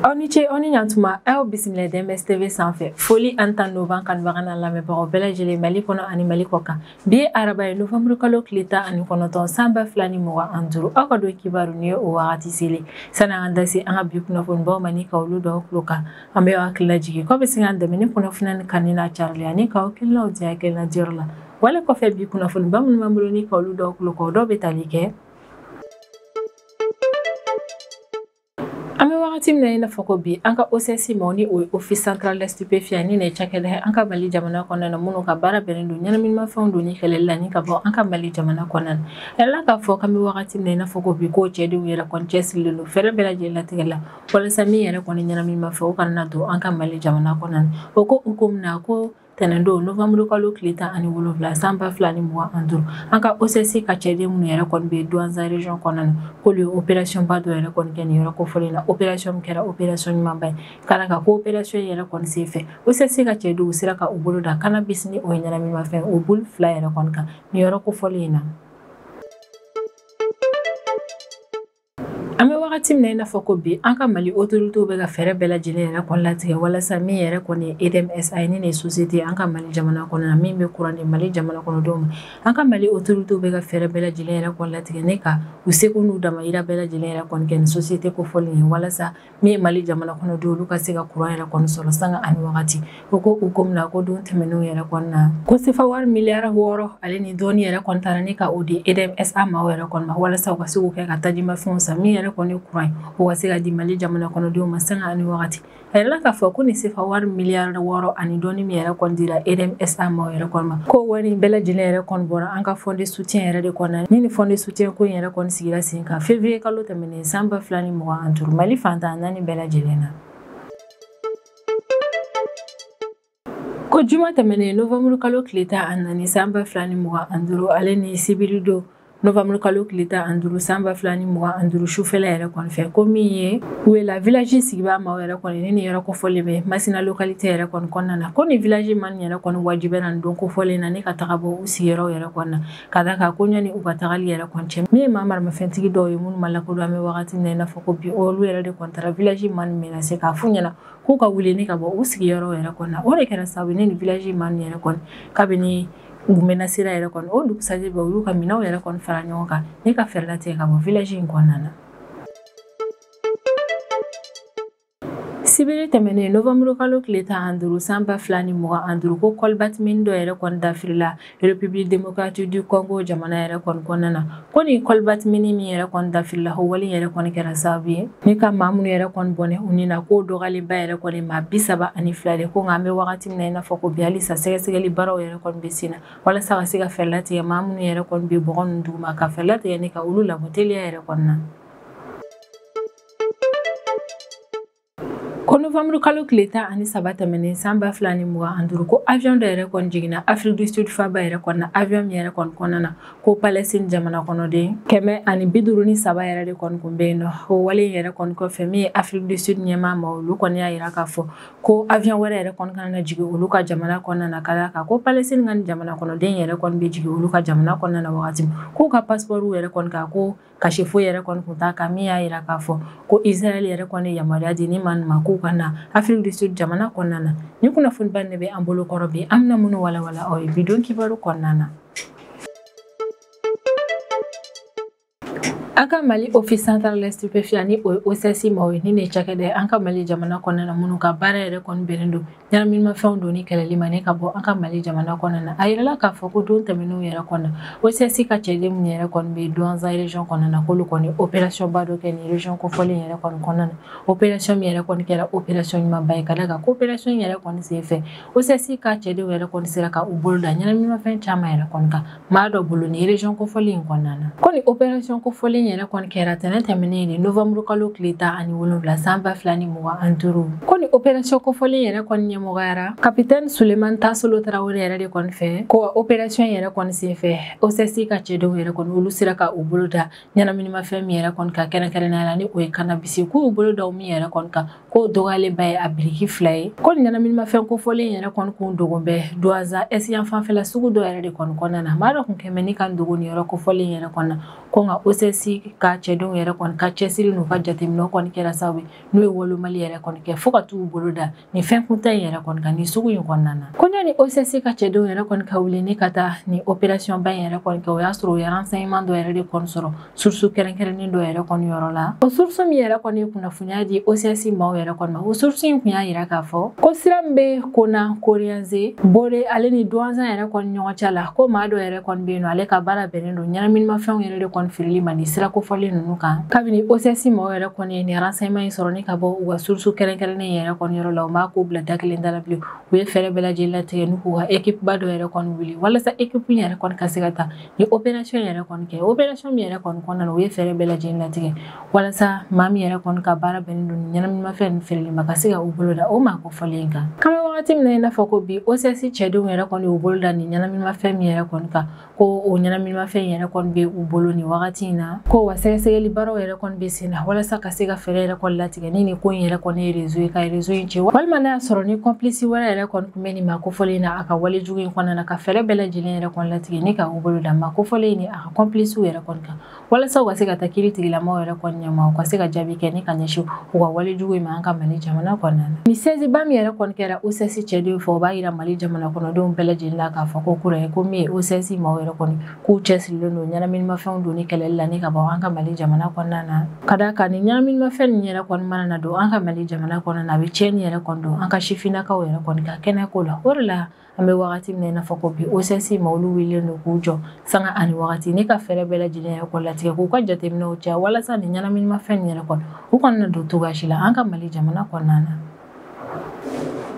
Oniche oni nyantuma ayo bisimila DMS TV sanfɛ foli an tan novan kanbaga n'a lamɛnbagaw bɛɛ lajɛlen Mali kɔnɔ ani Mali kɔkan bi araba ye novembre kalo tile 19 san 2025 aw ka don kibaru ni o wagati selen sani an da se an ka bi kunnafonibaw ma ni ka olu dɔw tulo kan an bɛ hakili lajigin k'aw bɛ se k'an dɛmɛ ni kunnafoni kanni n'a carili ani k'aw kilinaw di hakilina diyɔrɔ la wale kɔfɛ bi kunnafoniba minnu b'an bolo ni ka olu dɔw tulo kan dɔw bɛ tali kɛ Timna ina fako bi anka OCC moni o Office Central de Stupéfiants ni ne cakɛda anka Mali jamana kɔnɔna minnu ka baara bɛnnen don ɲɛnaminima fɛnw don ni kɛlɛli la ni ka bɔ anka Mali jamana kɔnɔna ɛla ka fɔ kan bɛ wagati min na ina fako bi ko cɛdenw yɛrɛ kɔni cɛsirilen don fɛrɛ bɛɛ lajɛlen latigɛ la walasa min yɛrɛ kɔni ɲɛnaminima fɛ o kana don anka Mali jamana kɔnɔna o ko na ko tɛnɛndo novembre kalo tile 17 san 2025 anka OCC ka cɛden minnu yɛrɛ kɔni bɛ Douentza région kɔnɔna k'olu ye opération ba dɔ yɛrɛ kɔni kɛ nin yɔrɔ kofɔlen na opération min kɛra opération ɲumanba ye kala ka ko opération yɛrɛ kɔni senfɛ OCC ka cɛdenw sera ka u bolo da cannabis ni o ye ɲɛnaminimafɛn o bolo fila yɛrɛ kɔni kan nin yɔrɔ kofɔlen in na Ame wagati min na ina fɔ ko bi an ka Mali autorités bɛ ka fɛrɛ bɛɛ lajɛlen yɛrɛ kɔni latigɛ walasa min yɛrɛ kɔni EDMSA ni ne société an ka Mali jamana kɔnɔ min bɛ courant di Mali jamana kɔnɔdenw ma an ka Mali autorités bɛ ka fɛrɛ bɛɛ lajɛlen yɛrɛ kɔni latigɛ ne ka u seko n'u damayira bɛɛ lajɛlen yɛrɛ kɔni kɛ ni société kofɔlen ye walasa min ye Mali jamana kɔnɔdenw olu ka se ka courant yɛrɛ kɔni sɔrɔ sanga ani wagati o ko u ko mina ko don tɛmɛnenw yɛrɛ kɔni na ko sefa wari miliyari 6 ale ni dɔɔni yɛrɛ kɔni taara ne ka o di EDMSA ma yɛrɛ kɔni ma walasa u ka se k'u kɛ ka tajimafɛnw san min yɛrɛ kɔni courant o ka se ka di Mali jamana kɔnɔdenw ma sanga ani wagati a yɛrɛ k'a fɔ ko ni sefa wari miliyari 6 ani dɔɔni min yɛrɛ kɔni dira EDMSA ma yɛrɛ kɔni ma ko wari bɛɛ lajɛlen yɛrɛ kɔni bɔra an ka fond de soutien yɛrɛ de kɔnɔ ni fond de soutien ko yɛrɛ kɔni sigira sen kan février kalo tɛmɛnen san 2025 Mali fantan naani bɛɛ lajɛlen na ko juma tɛmɛnen novembre kalo tile 14 san 2025 ale ni sibiri don novembre kalo tile 15 san 2025 sufɛla yɛrɛ kɔni fɛ ko min ye Wela village sigibaa ma yɛrɛ kɔni ni yɛrɛ kofɔlen bɛ Masina localité yɛrɛ kɔni kɔnɔna na ko ni village man yɛrɛ kɔni wajibɛ na don kofɔlen na ne ka taga bɔ u sigiyɔrɔ yɛrɛ kɔni na ka da ka ko ɲani u ka tagali yɛrɛ kɔni cɛ min ye maa maramafɛntigi dɔw ye minnu ma lakodɔn an bɛ wagati min na i n'a fɔ ko bi olu yɛrɛ de kɔni taara village man mena se k'a f'u ɲɛna k'u ka wuli ne ka bɔ u sigiyɔrɔ yɛrɛ kɔni na o de kɛra sababu ne ni village man yɛrɛ kɔni kabini u mena sira yɛrɛ kɔni o dugusajɛ bɛ olu ka minɛnw yɛrɛ kɔni fara ɲɔgɔn kan ne ka fɛrɛ latigɛ ka bɔ village in kɔnɔna na Sibiri tɛmɛnen novembre kalo tile 15 san 2025 ko kɔlibatimini dɔ yɛrɛ kɔni dafirila République démocratique du Congo jamana yɛrɛ kɔni kɔnɔna na ko ni kɔlibatimini min yɛrɛ kɔni dafirila o wale yɛrɛ kɔni kɛra sababu ye ni ka maa minnu yɛrɛ kɔni bɔnɛ u ni na ko dɔgɔyalenba yɛrɛ kɔni maa 32 de ko nka an bɛ wagati min na i n'a fɔ ko bi halisa sɛgɛsɛgɛli baaraw yɛrɛ kɔni bɛ sen na walasa ka se ka fɛɛrɛ latigɛ maa minnu yɛrɛ kɔni bɛ bɔgɔ ninnu duguma ka fɛɛrɛ latigɛ ni ka olu labɔ teliya yɛrɛ kɔni na ko novembre kalo tile 13 tɛmɛnen san 2025 ko avion dɔ yɛrɛ kɔni jiginna Afrique du Sud faba yɛrɛ kɔni na avion min yɛrɛ kɔni kɔnɔna na ko Palestine jamana kɔnɔden 153 yɛrɛ de kɔni kun bɛ yen nɔ o wale yɛrɛ kɔni kɔfɛ min ye Afrique du Sud ɲɛmaa ma olu kɔni y'a yira k'a fɔ ko avion wɛrɛ yɛrɛ kɔni kana na jigin olu ka jamana kɔnɔna na ka d'a kan ko Palestine ka jamana kɔnɔden yɛrɛ kɔni bɛ jigin olu ka jamana kɔnɔna na wagati min k'u ka passeport yɛrɛ kɔni kan ko kasi foyi yɛrɛ kɔni kun t'a kan min y'a yira k'a fɔ ko Israël yɛrɛ kɔni yamaruya di ni maa ma k'u ka na Afrique du Sud jamana kɔnɔna na ni kunnafoniba ne bɛ an bolo kɔrɔ bi an bɛna minnu walawala aw ye bidon kibaru kɔnɔna na an ka Mali Office Central de Stupéfiants ni o ye OCC ma o ye ni ne cakɛda an ka Mali jamana kɔnɔna na minnu ka baara yɛrɛ kɔni bɛnnen don ɲɛnaminimafɛnw don ni kɛlɛli ma ne ka bɔ an ka Mali jamana kɔnɔna na a yirala k'a fɔ ko don tɛmɛnenw yɛrɛ kɔnɔ OCC ka cɛden minnu yɛrɛ kɔni bɛ Douentza région kɔnɔna na k'olu kɔni opération ba dɔ kɛ ni région kofɔlen yɛrɛ kɔni kɔnɔna na opération min yɛrɛ kɔni kɛra opération ɲumanba ye ka da kan ko opération yɛrɛ kɔni senfɛ OCC ka cɛdenw yɛrɛ kɔni sera ka u bolo da ɲɛnaminimafɛn caman yɛrɛ kɔni kan maa dɔ bolo ni région kofɔlen in kɔnɔna na ko ni opération kofɔlen yɛrɛ kɔni kɛra tɛnɛ tɛmɛnen ni novembre kalo tile 17 san 2025 ko ni opération kofɔlen yɛrɛ kɔni ɲɛmɔgɔyara capitaine Suleiman Tasolo Traoré yɛrɛ de kɔni fɛ ko opération yɛrɛ kɔni senfɛ OCC ka cɛdenw yɛrɛ kɔni olu sera ka u bolo da ɲɛnaminimafɛn min yɛrɛ kɔni ka kɛrɛnkɛrɛnnenya la ni o ye cannabis k'u bolo da min yɛrɛ kɔni kan ko dɔgɔyalenba ye a biriki 2 ye ko ni ɲɛnaminimafɛn kofɔlen yɛrɛ kɔni kun dogon bɛ Douentza est yan fanfɛla sugu dɔ yɛrɛ de kɔni kɔnɔna na maa dɔ kun kɛmɛ ni kan dogon ni yɔrɔ kofɔlen yɛrɛ kɔnɔna ko nka OCS ka cɛdenw yɛrɛ kɔni ka cɛsiri n'u ka jateminɛw kɔni kɛra sababu n'u ye wolomali yɛrɛ kɔni kɛ fo ka t'u bolo da ni fɛn kuntan in yɛrɛ kɔni kan ni sugu in kɔnɔna na. Ko ni OCS ka cɛdenw yɛrɛ kɔni ka wuli ni ka taa ni opération ba in yɛrɛ kɔni kɛ o y'a sɔrɔ o ye renseignement dɔ yɛrɛ de kɔni sɔrɔ source kɛrɛnkɛrɛnnen dɔ yɛrɛ kɔni yɔrɔ la. O source min yɛrɛ kɔni ye kunnafoniya di OCS maaw yɛrɛ kɔni ma. O source in kun y'a yira k'a fɔ ko sira min bɛ Kona Korianze Bode ale ni Douentza yɛrɛ kɔni ɲɔgɔn cɛ la ko maa dɔ yɛrɛ kɔni bɛ yen nɔ ale ka baara bɛnnen don ɲɛnaminimafɛnw yɛrɛ de kɔni feereli ma ni sira kofɔlen ninnu kan. Kabini OCS maaw yɛrɛ kɔni ye ni renseignement in sɔrɔ ni ka bɔ u ka source kɛrɛnkɛrɛnnen yɛrɛ kɔni yɔrɔ la u m'a ko bila da kelen da la bilen. U ye fɛɛrɛ bɛɛ lajɛlen latigɛ n'u k'u ka équipe ba dɔ yɛrɛ kɔni wuli walasa équipe yɛrɛ kɔni ka se ka taa ni opération yɛrɛ kɔni kɛ. Opération min yɛrɛ kɔni kɔnɔna na u ye fɛɛrɛ bɛɛ lajɛlen latigɛ walasa maa min yɛrɛ kɔni ka baara bɛnnen don ni ɲɛnaminimafɛn ninnu feereli ma ka se ka u bolo da o maa kofɔlen kan. Kan bɛ wagati min na i n'a fɔ ko bi OCS cɛdenw yɛrɛ kɔni y'u bolo da ni ɲɛnaminimafɛn min yɛrɛ kɔni kan ko o ɲɛnaminimafɛn yɛrɛ kɔni bɛ u bolo ni wagati in na ko wa sɛgɛsɛgɛli baaraw yɛrɛ kɔni bɛ sen na walasa ka se ka fɛɛrɛ yɛrɛ kɔni latigɛ ni nin ko in yɛrɛ kɔni ye réseau ye ka réseau in cɛ walima n'a y'a sɔrɔ ni complice wɛrɛ yɛrɛ kɔni tun bɛ nin maa kofɔlen na a ka wale jugu in kɔnɔna na ka fɛɛrɛ bɛɛ lajɛlen yɛrɛ kɔni latigɛ ni ka u bolo da maa kofɔlen ni a ka complice yɛrɛ kɔni kan walasa u ka se ka taa kiiri tigilamaw yɛrɛ kɔni ɲɛma u ka se ka jaabi kɛ ni ka ɲɛsin u ka wale jugu in ma an ka Mali jamana kɔnɔna na. Ni 16 ba min yɛrɛ kɔni kɛra OCS cɛdenw fɛ o b'a yira Mali jamana kɔnɔdenw bɛɛ lajɛlen la k'a fɔ ko kura ye ko min ye OCS maaw yɛrɛ kɔni k'u cɛsirilen don ɲɛnaminimafɛnw don ni kɛlɛli la ni ka bɔ an ka Mali jamana kɔnɔna na. Ka d'a kan ni ɲɛnaminimafɛn ninnu yɛrɛ kɔni mana na don an ka Mali jamana kɔnɔna na a bɛ tiɲɛni yɛrɛ kɔni don an ka sifinnakaw yɛrɛ kɔni ka kɛnɛko la. O de la an bɛ wagati min na i n'a fɔ ko bi OCS maaw olu wililen don k'u jɔ sanga ani wagati ni ka fɛɛrɛ bɛɛ lajɛlen yɛrɛ kɔni latigɛ k'u ka jateminɛw caya walasa ni ɲɛnaminimafɛn yɛrɛ kɔni u kana don cogoya si la an ka Mali jamana kɔnɔna na.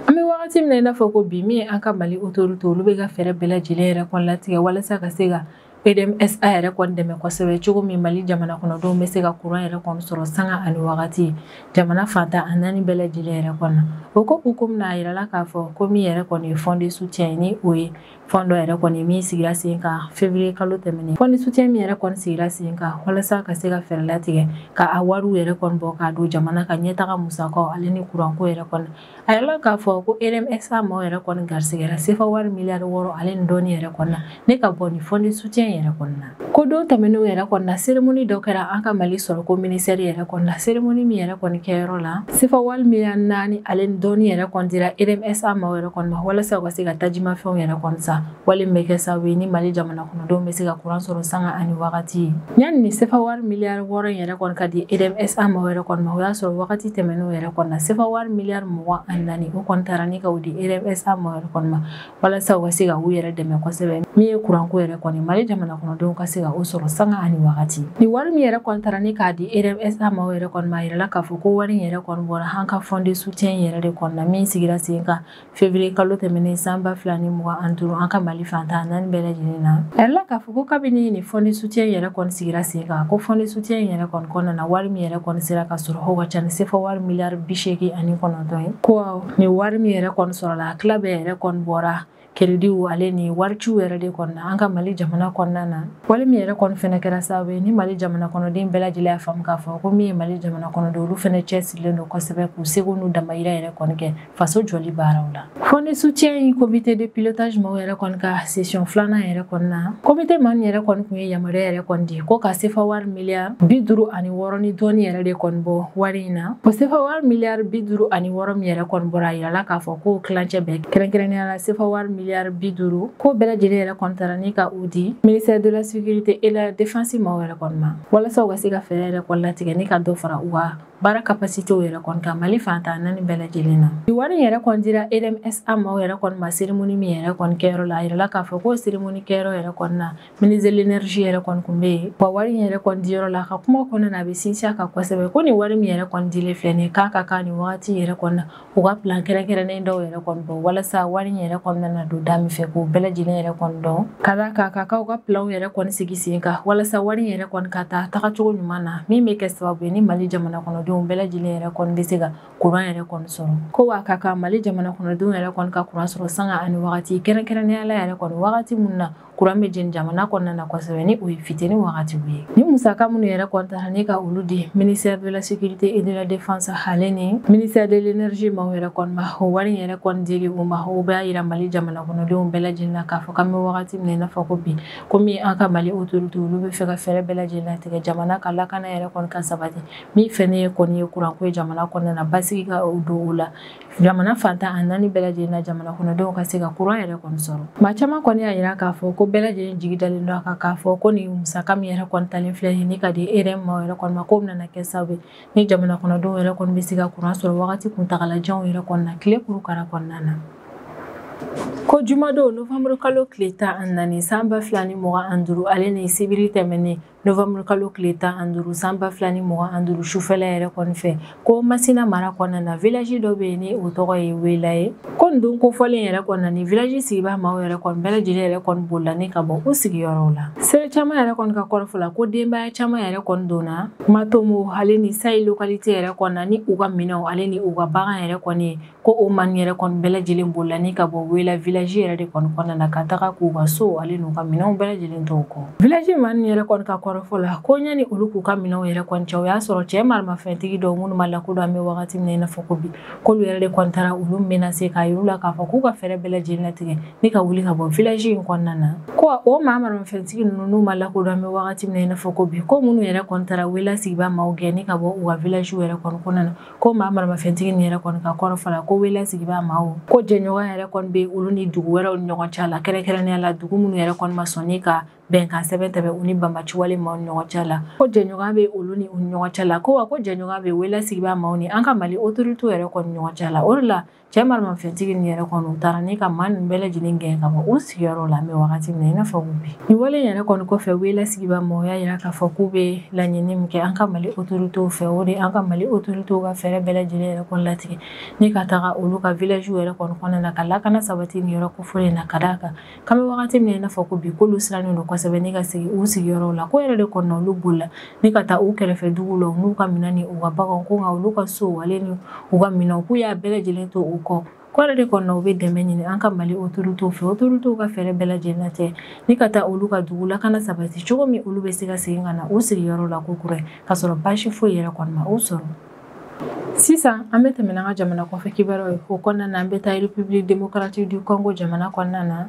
An bɛ wagati min na i n'a fɔ ko bi min ye an ka Mali autorité olu bɛ ka fɛɛrɛ bɛɛ lajɛlen yɛrɛ kɔni latigɛ walasa ka se ka EDMSA yɛrɛ kɔni dɛmɛ kosɛbɛ cogo min Mali jamana kɔnɔdenw bɛ se ka courant yɛrɛ kɔni sɔrɔ sanga ani wagati jamana fantan a naani bɛɛ lajɛlen yɛrɛ kɔnɔ. O ko hukumu na a yirala k'a fɔ ko min yɛrɛ kɔni ye fond de soutien ni o ye fond dɔ yɛrɛ kɔni min sigira sen kan février kalo tɛmɛnen fond de soutien min yɛrɛ kɔni sigira sen kan walasa ka se ka fɛɛrɛ latigɛ ka a wariw yɛrɛ kɔni bɔ k'a don jamana ka ɲɛtaga musakaw ale ni courant ko yɛrɛ kɔni a yirala k'a fɔ ko EDMSA maaw yɛrɛ kɔni garisigɛra CFA wari miliyari 6 ale ni dɔɔni yɛrɛ kɔni na ne ka bɔ ni fond de soutien yɛrɛ kɔni na. Ko don tɛmɛnenw yɛrɛ kɔni na cérémonie dɔ kɛra an ka Mali sɔrɔ ko ministère yɛrɛ kɔni na cérémonie min yɛrɛ kɔni kɛyɔrɔ la CFA wari miliyari 4 ale ni dɔɔni yɛrɛ kɔni dira EDMSA maaw yɛrɛ kɔni ma walasa u ka se ka tajimafɛnw yɛrɛ kɔni san wali min bɛ kɛ sababu ye ni Mali jamana kɔnɔdenw bɛ se ka courant sɔrɔ sanga ani wagati. Yani ni CFA wari miliyari 6 in yɛrɛ kɔni ka di EDMSA maaw yɛrɛ kɔni ma o y'a sɔrɔ wagati tɛmɛnenw yɛrɛ kɔni na CFA wari miliyari 24 o kɔni taara ni ka o di EDMSA maaw yɛrɛ kɔni ma walasa u ka se ka u yɛrɛ dɛmɛ kosɛbɛ min ye courant ko yɛrɛ kɔni Mali jamana kɔnɔdenw ka se ka o sɔrɔ sanga ani wagati. Ni wari min yɛrɛ kɔni taara ni k'a di EDMSA maaw yɛrɛ kɔni ma a yirala k'a fɔ ko wari in yɛrɛ kɔni bɔra an ka fond de soutien yɛrɛ de kɔni na min sigira sen kan février kalo tɛmɛnen san 2025 an ka Mali fantan a naani bɛɛ lajɛlen na. A yirala k'a fɔ ko kabini ni fond de soutien yɛrɛ kɔni sigira sen kan ko fond de soutien yɛrɛ kɔni kɔnɔna na wari min yɛrɛ kɔni sera ka sɔrɔ o ka ca ni CFA wari miliyari 89 ye. Ko ni wari min yɛrɛ kɔni sɔrɔla a tila bɛɛ yɛrɛ kɔni bɔra crédit ale ni wariciw yɛrɛ de kɔnɔna an ka Mali jamana kɔnɔna na wali min yɛrɛ kɔni fɛnɛ kɛra sababu ye ni Mali jamana kɔnɔden bɛɛ lajɛlen y'a faamu k'a fɔ ko min ye Mali jamana kɔnɔden olu fɛnɛ cɛsirilen don kosɛbɛ k'u seko n'u damayira yɛrɛ kɔni kɛ faso jɔli baaraw la. Fond de soutien in comité de pilotage maaw yɛrɛ kɔni ka session filanan yɛrɛ kɔni na comité maa min yɛrɛ kɔni kun ye yamaruya yɛrɛ kɔni di ko ka CFA wari miliyari 56 ni dɔɔni yɛrɛ de kɔni bɔ wari in na o CFA wari miliyari 56 min yɛrɛ kɔni bɔra a yirala k'a fɔ ko kilancɛ bɛɛ kɛrɛnkɛrɛnnenya la CFA wari miliyari 50 ko bɛɛ lajɛlen yɛrɛ kɔni taara ni ka u di ministère de la sécurité et la défense maaw yɛrɛ kɔni ma walasa u ka se ka fɛɛrɛ yɛrɛ kɔni latigɛ ni ka dɔ fara u ka baara capacité yɛrɛ kɔni kan Mali fantan naani bɛɛ lajɛlen na. Ni wari yɛrɛ kɔni dira EDMSA maaw yɛrɛ kɔni ma cérémonie min yɛrɛ kɔni kɛyɔrɔ la a yirala k'a fɔ ko cérémonie kɛyɔrɔ yɛrɛ kɔni na ministre de l'énergie yɛrɛ kɔni kun bɛ yen wa wari yɛrɛ kɔni diyɔrɔ la a ka kuma kɔnɔna na a bɛ sinsin a kan kosɛbɛ ko ni wari min yɛrɛ kɔni dilen filɛ nin ye k'a ka kan ni wagati yɛrɛ kɔni na u ka plan kɛrɛnkɛrɛnnen dɔw yɛrɛ kɔni bɔ walasa wari yɛrɛ kɔni na don da min fɛ k'o bɛɛ lajɛlen yɛrɛ kɔni dɔn ka d'a kan ka k'aw ka plan yɛrɛ kɔni sigi sen kan walasa wari yɛrɛ kɔni ka taa tagacogo ɲuman na min bɛ kɛ sababu ye ni Mali jamana kɔnɔdenw bɛɛ lajɛlen yɛrɛ kɔni bɛ se ka courant yɛrɛ kɔni sɔrɔ ko wa ka kan Mali jamana kɔnɔdenw yɛrɛ kɔni ka courant sɔrɔ sanga ani wagati kɛrɛnkɛrɛnnenya la yɛrɛ kɔni wagati mun na kuran bɛ jeni jamana kɔnɔna na kosɛbɛ ni o ye fitini wagati ye ni musaka minnu yɛrɛ kɔntara ne ka olu di ministère de la sécurité et de la défense ale ni ministère de l'énergie ma yɛrɛ kɔni ma o wari yɛrɛ kɔni dili u ma o b'a yira Mali jamana kɔnɔdenw bɛɛ lajɛlen na k'a fɔ k'an bɛ wagati min na i n'a fɔ ko bi komi an ka Mali autorité olu bɛ fɛ ka fɛɛrɛ bɛɛ lajɛlen tigɛ jamana ka lakana yɛrɛ kɔni ka sabati min fɛnɛ ye kɔni ye kuranko ye jamana kɔnɔna na basigi ka don o la jamana fantan a naani bɛɛ lajɛlen na jamana kɔnɔdenw ka se ka kuran yɛrɛ kɔni sɔrɔ maa caman kɔni y'a yira k'a fɔ ko bɛɛ lajɛlen jigi dalen don a kan k'a fɔ ko ni musaka min yɛrɛ kɔni talen filɛ ni ka di ERM ma yɛrɛ kɔni ma ko bɛna kɛ sababu ni jamana kɔnɔdenw yɛrɛ kɔni bɛ se ka kuran sɔrɔ wagati kuntagalajanw yɛrɛ kɔni na tile kurukara kɔnɔna na ko jumadon novembre kalo tile 14 san 2025 ale ni sibiri tɛmɛnen novembre kalo tile 15 san 2025 sufɛla yɛrɛ kɔni fɛ ko Masina mara kɔnɔna na village dɔ bɛ yen ni o tɔgɔ ye Wela ye ko nin don kofɔlen yɛrɛ kɔnɔna ni village sigibaa maaw yɛrɛ kɔni bɛɛ lajɛlen yɛrɛ kɔni bolila ni ka bɔ u sigiyɔrɔw la sere caman yɛrɛ kɔni ka kɔrɔfɔ la ko denbaya caman yɛrɛ kɔni donna Matomo ale ni Sayi localité yɛrɛ kɔnɔna ni u ka minɛnw ale ni u ka bagan yɛrɛ kɔni ko o man yɛrɛ kɔni bɛɛ lajɛlen bolila ni ka bɔ Wela village yɛrɛ de kɔni kɔnɔna na ka taga k'u ka so ale n'u ka minɛnw bɛɛ lajɛlen to kɔ village man yɛrɛ kɔni ka kɔrɔfɔ la ko ɲani olu k'u ka minɛnw yɛrɛ kɔni cɛ o y'a sɔrɔ cɛ marimafɛntigi dɔw minnu ma lakodɔn an bɛ wagati min na i n'a fɔ ko bi k'olu yɛrɛ de kɔni taara olu menacé k'a yir'u la k'a fɔ k'u ka fɛɛrɛ bɛɛ lajɛlen latigɛ ni ka wuli ka bɔ village in kɔnɔna na ko o maa marimafɛntigi ninnu n'u ma lakodɔn an bɛ wagati min na i n'a fɔ ko bi ko minnu yɛrɛ kɔni taara Wela sigibaa maaw gɛn ni ka bɔ u ka village yɛrɛ kɔni kɔnɔna na ko maa marimafɛntigi nin yɛrɛ kɔni ka kɔrɔfɔ la ko Wela sigibaa maaw ko jɛɲɔgɔn yɛrɛ kɔni bɛ olu ni dugu wɛrɛw ni ɲɔgɔn cɛ la kɛrɛnkɛrɛnnenya la dugu minnu yɛrɛ kɔni ma sɔn ni ka bɛnkan sɛbɛn tɛmɛ u ni banbaciwale maaw ni ɲɔgɔn cɛ la ko jɛɲɔgɔn bɛ olu ni u ni ɲɔgɔn cɛ la ko wa ko jɛɲɔgɔn bɛ Wela sigibaa maaw ni an ka Mali autorité yɛrɛ kɔni ɲɔgɔn cɛ la o de la cɛ marimafɛntigi nin yɛrɛ kɔni u taara ni ka maa ninnu bɛɛ lajɛlen gɛn ka bɔ u sigiyɔrɔ la mɛ wagati min na i n'a fɔ ko bi nin wale yɛrɛ kɔni kɔfɛ Wela sigibaa maaw y'a yira k'a fɔ k'u bɛ laɲini min kɛ an ka Mali autorité fɛ o de an ka Mali autorité ka fɛɛrɛ bɛɛ lajɛlen yɛrɛ kɔni latigɛ ni ka taga olu ka village yɛrɛ kɔni kɔnɔna na ka lakana sabati nin yɔrɔ kofɔlen na ka d'a kan k'an bɛ wagati min na i n'a fɔ ko bi k'olu sirannen don kosɛbɛ ni ka segin u sigiyɔrɔw la ko yɛrɛ de kɔni na olu bolila ni ka taa u kɛrɛfɛ dugu la u n'u ka minɛn ni u ka baganw ko nka olu ka so ale ni u ka minɛnw k'u y'a bɛɛ lajɛlen to u kɔ ko yɛrɛ de kɔni na u bɛ dɛmɛ ɲini an ka Mali autorité fɛ autorité ka fɛɛrɛ bɛɛ lajɛlen latigɛ ni ka taa olu ka dugu lakana sabati cogo min olu bɛ se ka segin ka na u sigiyɔrɔ la ko kura ka sɔrɔ baasi foyi yɛrɛ kɔni ma u sɔrɔ sisan an bɛ tɛmɛ an ka jamana kɔfɛ kibaruyaw ye o kɔnɔna na an bɛ taa République démocratique du Congo jamana kɔnɔna na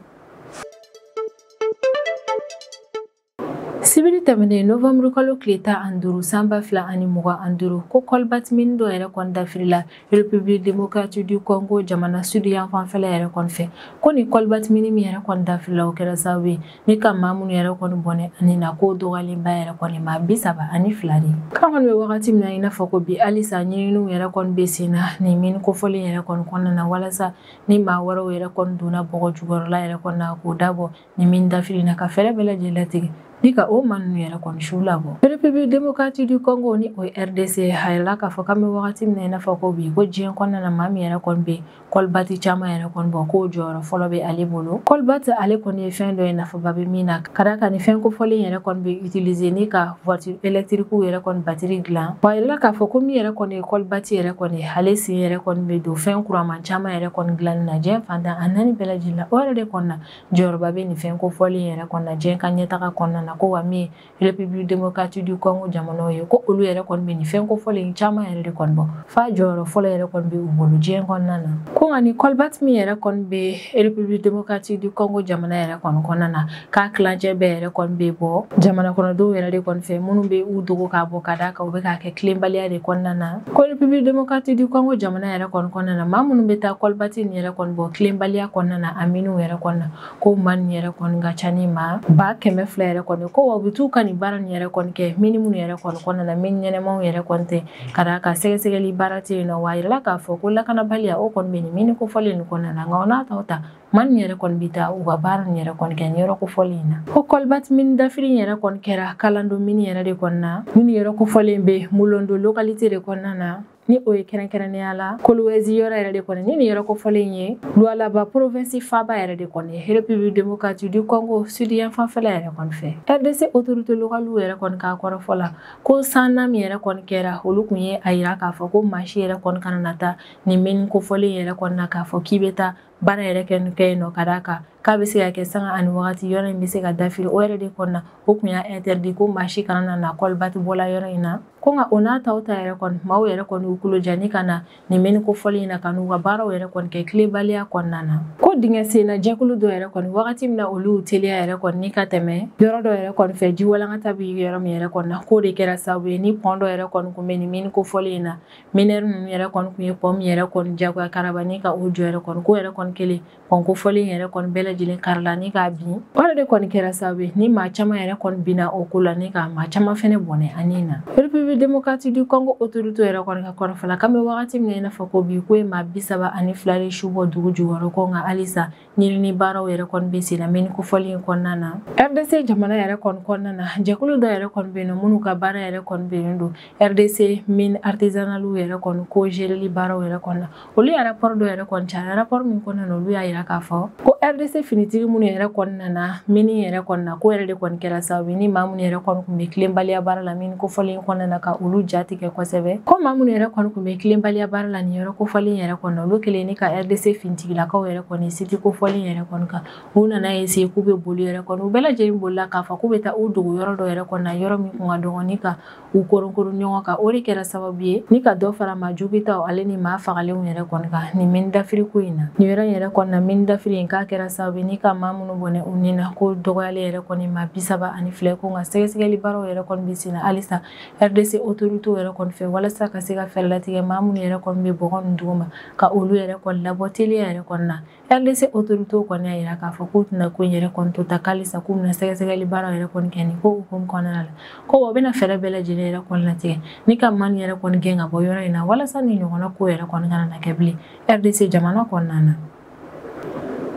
sibiri tɛmɛnen novembre kalo tile 15 san 2025 ko kɔlibatimini dɔ yɛrɛ kɔni dafirila République démocratique du Congo jamana sud yan fanfɛla yɛrɛ kɔni fɛ ko ni kɔlibatimini min yɛrɛ kɔni dafirila o kɛra sababu ye ni ka maa minnu yɛrɛ kɔni bɔnɛ ani na ko dɔgɔyalenba yɛrɛ kɔni maa 32 de k'an kɔni bɛ wagati min na i n'a fɔ ko bi halisa ɲininiw yɛrɛ kɔni bɛ sen na nin mini kofɔlen yɛrɛ kɔni kɔnɔna na walasa ni maa wɛrɛw yɛrɛ kɔni donna bɔgɔ jukɔrɔla yɛrɛ kɔni na k'o dabɔ nin mini dafiri na ka fɛɛrɛ bɛɛ lajɛlen latigɛ ni ka o maa ninnu yɛrɛ kɔni su labɔ République démocratique du Congo ni o RDC a yirala k'a fɔ k'an bɛ wagati min na i n'a fɔ ko bi ko diɲɛ kɔnɔna na maa min yɛrɛ kɔni bɛ kɔlibati caman yɛrɛ kɔni bɔ k'o jɔyɔrɔ fɔlɔ bɛ ale bolo kɔlibati ale kɔni ye fɛn dɔ ye nafaba bɛ min na ka d'a kan ni fɛn kofɔlen yɛrɛ kɔni bɛ utiliser ni ka voiture électrique yɛrɛ kɔni batiri dilan wa a yirala k'a fɔ ko min yɛrɛ kɔni ye kɔlibati yɛrɛ kɔni ale sen yɛrɛ kɔni bɛ don fɛn kuraman caman yɛrɛ kɔni dilanni na diɲɛ fantan a naani bɛɛ lajɛlen la o yɛrɛ de kɔni na jɔyɔrɔba bɛ nin fɛn kofɔlen yɛrɛ kɔni na diɲɛ ka ɲɛtaga kɔnɔna na ko wa min ye République démocratique du Congo jamanaw ye ko olu yɛrɛ kɔni bɛ nin fɛn kofɔlen caman yɛrɛ de kɔni bɔ f'a jɔyɔrɔ fɔlɔ yɛrɛ kɔni bɛ u bolo diɲɛ kɔnɔna na ko nka ni kɔlibati min yɛrɛ kɔni bɛ République démocratique du Congo jamana yɛrɛ kɔni kɔnɔna na k'a kilancɛ bɛɛ yɛrɛ kɔni bɛ bɔ jamana kɔnɔdenw yɛrɛ de kɔni fɛ minnu bɛ u dogo k'a bɔ ka d'a kan u bɛ k'a kɛ tilenbaliya de kɔnɔna na ko République démocratique du Congo jamana yɛrɛ kɔni kɔnɔna na maa minnu bɛ taa kɔlibati nin yɛrɛ kɔni bɔ tilenbaliya kɔnɔna na a miniw yɛrɛ kɔnɔna na ko maa nin yɛrɛ kɔni ka ca ni maa 200 yɛrɛ kɔni ko wa u bɛ t'u ka nin baara nin yɛrɛ kɔni kɛ mini minnu yɛrɛ kɔni kɔnɔna na mini ɲɛnɛmaw yɛrɛ kɔni tɛ ka d'a kan sɛgɛsɛgɛli baara tɛ yen nɔ wa a yirala k'a fɔ ko lakanabaliya o kɔni bɛ nin mini kofɔlen nin kɔnɔna na nka o n'a taw ta maa nin yɛrɛ kɔni bɛ taa u ka baara nin yɛrɛ kɔni kɛ nin yɔrɔ kofɔlen in na ko kɔlibati mini dafiri in yɛrɛ kɔni kɛra kalando mini yɛrɛ de kɔnɔna na mini yɔrɔ kofɔlen bɛ Mulondo localité de kɔnɔna na ni o ye kɛrɛnkɛrɛnnenya la Kolwezi yɔrɔ yɛrɛ de kɔni ni nin yɔrɔ kofɔlen ye Lualaba province faaba yɛrɛ de kɔni ye République démocratique du Congo sud yan fanfɛla yɛrɛ kɔni fɛ RDC autorité locale yɛrɛ kɔni k'a kɔrɔfɔ la ko san 4 min yɛrɛ kɔni kɛra olu kun ye a yira k'a fɔ ko maa si yɛrɛ kɔni kana na taa nin mini kofɔlen yɛrɛ kɔni na k'a fɔ k'i bɛ taa baara yɛrɛ kɛ no kadaka k'a bɛ se ka kɛ sanga ani wagati yɔrɔ in bɛ se ka dafiri o yɛrɛ de kɔnɔna o kun y'a interdit ko maa si kana na kɔlibati bɔla yɔrɔ in na ko nka o n'a ta yɛrɛ kɔni maaw yɛrɛ kɔni u kulo jani ka na nin mɛni kofɔli in na ka n'u ka baaraw yɛrɛ kɔni kɛ tilebaliya kɔnɔna na ko dingɛ senna jɛkulu dɔ yɛrɛ kɔni wagati min na olu teliya yɛrɛ kɔni ni ka tɛmɛ yɔrɔ dɔ yɛrɛ kɔni fɛ ji walankata bɛ yɔrɔ min yɛrɛ kɔni na k'o de kɛra sababu ye ni pɔn dɔ yɛrɛ kɔni kun bɛ nin mɛni kofɔli in na minɛri ninnu yɛrɛ kɔni kun ye pɔn min yɛrɛ kɔni jagoya karabani ka o jɔ yɛrɛ kɔni ko yɛrɛ kɔni kelen pɔn kofɔli in yɛrɛ kɔni bɛɛ lajɛlen karila ni k'a bin o yɛrɛ de kɔni kɛra sababu ye ni maa caman yɛrɛ kɔni binna o ko la ni ka maa caman fɛnɛ bɔnɛ ani na République démocratique du Congo autorité yɛrɛ kɔni ka kɔrɔfɔla k'an bɛ wagati min na i n'a fɔ ko bi ko ye maa 32 de su bɔ dugu jukɔrɔ ko nka halisa ɲinini baaraw yɛrɛ kɔni bɛ sen na mɛni kofɔli in kɔnɔna na RDC jamana yɛrɛ kɔni kɔnɔna na jɛkulu dɔ yɛrɛ kɔni bɛ yen nɔ minnu ka baara yɛrɛ kɔni bɛ yen don RDC mine artisanal yɛrɛ kɔni ko géreli baaraw yɛrɛ kɔnɔna na olu ye rapport dɔ yɛrɛ kɔni caya rapport min kɔnɔna na olu y'a yira k'a fɔ ko RDC finitigi minnu yɛrɛ kɔnɔna na mini yɛrɛ kɔnɔna na ko yɛrɛ de kɔni kɛra sababu ye ni maa minnu yɛrɛ kɔni kun bɛ tilenbaliya baara la mini kofɔli in kɔnɔna na ka olu jatigɛ kosɛbɛ ko maa minnu yɛrɛ kɔni kun bɛ tilenbaliya baara la nin yɔrɔ kofɔli in yɛrɛ kɔnɔna olu kelen ni ka RDC finitigilakaw yɛrɛ kɔni siti kofɔli in yɛrɛ kɔni kan u nana essayer k'u bɛ boli yɛrɛ kɔni u bɛɛ lajɛlen bolila k'a fɔ k'u bɛ taa u dogo yɔrɔ dɔ yɛrɛ kɔnɔna yɔrɔ min kun ka dɔgɔ ni ka u koronkoron ɲɔgɔn kan o de kɛra sababu ye ni ka dɔ fara maa jugutaw ale ni maa fagalenw yɛrɛ kɔni kan nin mini dafiri ko in na nin yɔrɔ in yɛrɛ kɔnɔna mini dafiri in k'a kɛra sababu ye ni ka maa minnu bɔnɛ u ni na ko dɔgɔyalen yɛrɛ kɔni maa 32 ko nka sɛgɛsɛgɛli baaraw yɛrɛ kɔni bɛ sen na halisa RDC autorité yɛrɛ kɔni fɛ walasa ka se ka fɛɛrɛ latigɛ maa minnu yɛrɛ kɔni bɛ bɔgɔ nin dugu ma ka olu yɛrɛ kɔni labɔ teliya yɛrɛ kɔni na RDC autorité kɔni y'a yira k'a fɔ k'u tɛna ko in yɛrɛ kɔni to ta halisa k'u bɛna sɛgɛsɛgɛli baaraw yɛrɛ kɔni kɛ nin ko hukumu kɔnɔna la ko wa u bɛna fɛɛrɛ bɛɛ lajɛlen yɛrɛ kɔni latigɛ ni ka maa nin yɛrɛ kɔni gɛn ka bɔ yɔrɔ in na walasa nin ɲɔgɔnna ko yɛrɛ kɔni kana na kɛ bilen RDC jamana kɔnɔna na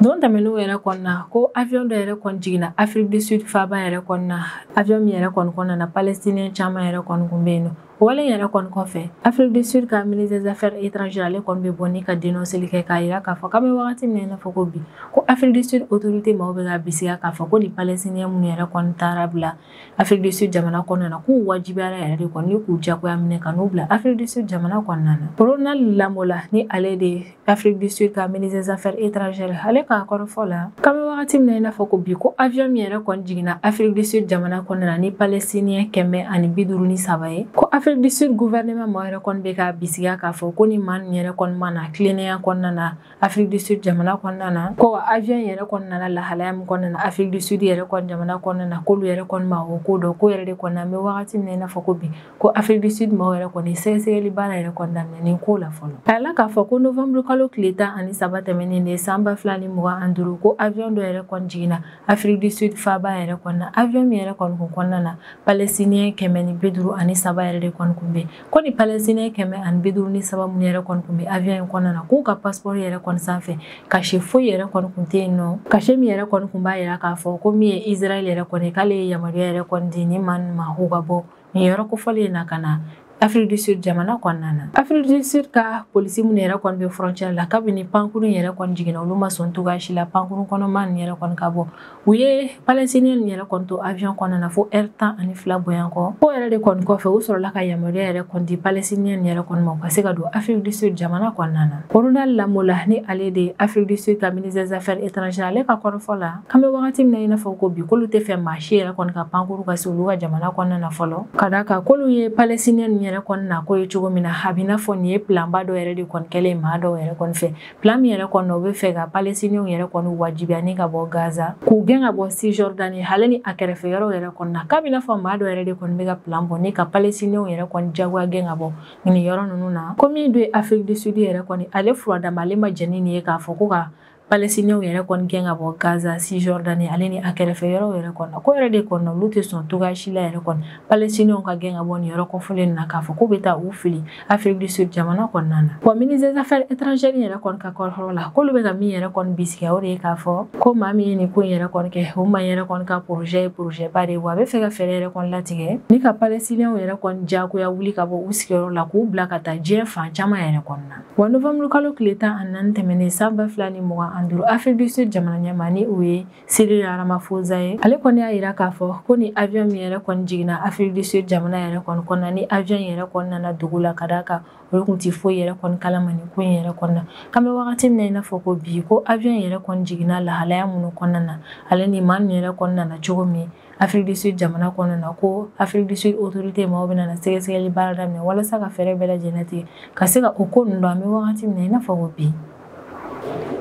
don tɛmɛnenw yɛrɛ kɔnɔna ko avion dɔ yɛrɛ kɔni jiginna Afrique du Sud faaba yɛrɛ kɔnɔna avion min yɛrɛ kɔni kɔnɔna na palestinien caman yɛrɛ kɔni kun bɛ yen nɔ o wale yɛrɛ kɔni kɔfɛ Afrique du Sud ka ministre des affaires étrangères ale kɔni bɛ bɔ ni ka dénonceli kɛ k'a yira k'a fɔ k'an bɛ wagati min na i n'a fɔ ko bi ko Afrique du Sud autorité maaw bɛ ka bisiya k'a fɔ ko ni palestinien minnu yɛrɛ kɔni taara bila Afrique du Sud jamana kɔnɔna na k'u wajibiyara yɛrɛ de kɔni ni k'u jagoya minɛ ka n'u bila Afrique du Sud jamana kɔnɔna na Ronald Lamola ni ale de Afrique du Sud ka ministre des affaires étrangères ale k'a kɔrɔfɔ la k'an bɛ wagati min na i n'a fɔ ko bi ko avion min yɛrɛ kɔni jiginna Afrique du Sud jamana kɔnɔna na ni palestinien 153 ye ko Afrique du Sud gouvernement ma yɛrɛ kɔni bɛ ka bisiya k'a fɔ ko ni maa nin yɛrɛ kɔni ma na tilennenya kɔnɔna na Afrique du Sud jamana kɔnɔna na ko wa avion yɛrɛ kɔni nana lahalaya min kɔnɔna na Afrique du Sud yɛrɛ kɔni jamana kɔnɔna na k'olu yɛrɛ kɔni ma o ko dɔn ko yɛrɛ de kɔni an bɛ wagati min na i n'a fɔ ko bi ko Afrique du Sud maaw yɛrɛ kɔni sɛgɛsɛgɛli baara yɛrɛ kɔni daminɛ nin ko la fɔlɔ a yɛlɛ k'a fɔ ko novembre kalo tile 13 tɛmɛnen de san 2025 ko avion dɔ yɛrɛ kɔni jiginna Afrique du Sud faaba yɛrɛ kɔni na avion min yɛrɛ kɔni kun kɔnɔna na palestinien 153 yɛrɛ de kɔni kun bɛ ko ni palestinien 153 minnu yɛrɛ kɔni kun bɛ avion in kɔnɔna na k'u ka passeport yɛrɛ kɔni sanfɛ cachet foyi yɛrɛ kɔni kun tɛ yen nɔ cachet min yɛrɛ kɔni kun b'a yira k'a fɔ ko min ye Israël yɛrɛ kɔni k'ale ye yamaruya yɛrɛ kɔni di ni maa ma k'u ka bɔ nin yɔrɔ kofɔli in na ka na Afrique du Sud jamana kɔnɔna na Afrique du Sud ka polisi minnu yɛrɛ kɔni bɛ frontière la kabini pankurun yɛrɛ kɔni jiginna olu ma sɔn cogoya si la pankurun kɔnɔ maa nin yɛrɛ kɔni ka bɔ u ye palestinien nin yɛrɛ kɔni to avion kɔnɔna na fo heure 12 bɔyan kɔ ko yɛrɛ de kɔni kɔfɛ u sɔrɔla ka yamaruya yɛrɛ kɔni di palestinien nin yɛrɛ kɔni ma u ka se ka don Afrique du Sud jamana kɔnɔna na Ronald Lamola ni ale de Afrique du Sud ka ministre des affaires étrangères ale ka kɔrɔfɔ la k'an bɛ wagati min na i n'a fɔ ko bi k'olu tɛ fɛ maa si yɛrɛ kɔni ka pankuru ka se olu ka jamana kɔnɔna na fɔlɔ ka d'a kan k'olu ye palestinien nin yɛrɛ kɔni na ko ye cogo min na a bɛ n'a fɔ nin ye plan ba dɔ yɛrɛ de kɔni kɛlen maa dɔw yɛrɛ kɔni fɛ plan min yɛrɛ kɔni u bɛ fɛ ka palestinienw yɛrɛ kɔni wajibiya ni ka bɔ Gaza k'u gɛn ka bɔ Cisjordanie hali ni a kɛrɛfɛ yɔrɔ yɛrɛ kɔni na k'a bɛ n'a fɔ maa dɔ yɛrɛ de kɔni bɛ ka plan bɔ ni ka palestinienw yɛrɛ kɔni jagoya gɛn ka bɔ nin yɔrɔ ninnu na ko min do Afrique du Sud yɛrɛ kɔni ale furadama ale ma jɛni nin ye k'a fɔ ko ka palestinienw yɛrɛ kɔni gɛn ka bɔ Gaza Cisjordanie ale ni a kɛrɛfɛ yɔrɔ yɛrɛ kɔni na ko yɛrɛ de kɔni olu tɛ sɔn cogoya si la yɛrɛ kɔni palestinienw ka gɛn ka bɔ nin yɔrɔ kɔfɛlen na k'a fɔ k'u bɛ taa u fili Afrique du Sud jamana kɔnɔna na wa ministre des affaires étrangères yɛrɛ kɔni ka kɔrɔfɔ la k'olu bɛ ka min yɛrɛ kɔni bisikiya o de ye k'a fɔ ko maa min ye nin ko in yɛrɛ kɔni kɛ o maa yɛrɛ kɔni ka projet ye projet ba de ye wa a bɛ fɛ ka fɛɛrɛ yɛrɛ kɔni latigɛ ni ka palestinienw yɛrɛ kɔni jagoya wuli ka bɔ u sigiyɔrɔ la k'u bila ka taa diɲɛ fan caman yɛrɛ kɔnɔna wa novembre kalo tile 14 tɛmɛnen san 2025 anduru Afrique du Sud jamana ɲɛma ni o ye Cyril Ramaphosa ye ale kɔni y'a yira k'a fɔ ko ni avion min yɛrɛ kɔni jiginna Afrique du Sud jamana yɛrɛ kɔni kɔnɔna ni avion yɛrɛ kɔni nana dugu la ka d'a kan olu kun ti foyi yɛrɛ kɔni kalama nin ko in yɛrɛ kɔnɔna kan bɛ wagati min na i n'a fɔ ko bi ko avion yɛrɛ kɔni jiginna lahalaya minnu kɔnɔna na ale ni maa min yɛrɛ kɔni nana cogo min Afrique du Sud jamana kɔnɔna na ko Afrique du Sud autorité maaw bɛna sɛgɛsɛgɛli baara daminɛ walasa ka fɛɛrɛ bɛɛ lajɛlen tigɛ ka se ka o ko ninnu dɔn an bɛ wagati min na i n'a fɔ ko bi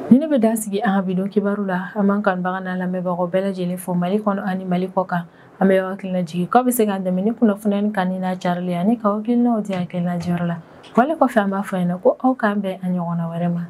ni ne bɛ dan sigi an ka bidon kibaru la an b'an kanubaga n'a lamɛnbagaw bɛɛ lajɛlen fo Mali kɔnɔ ani Mali kɔ kan an bɛ hakilina jigin k'aw bɛ se k'an dɛmɛ ni kunnafoniya kan ni n'a carili ani ka hakilinaw di hakilina jɔyɔrɔ la wale kɔfɛ an b'a fɔ ɲɛna ko aw k'an bɛn a ɲɔgɔnna wɛrɛ ma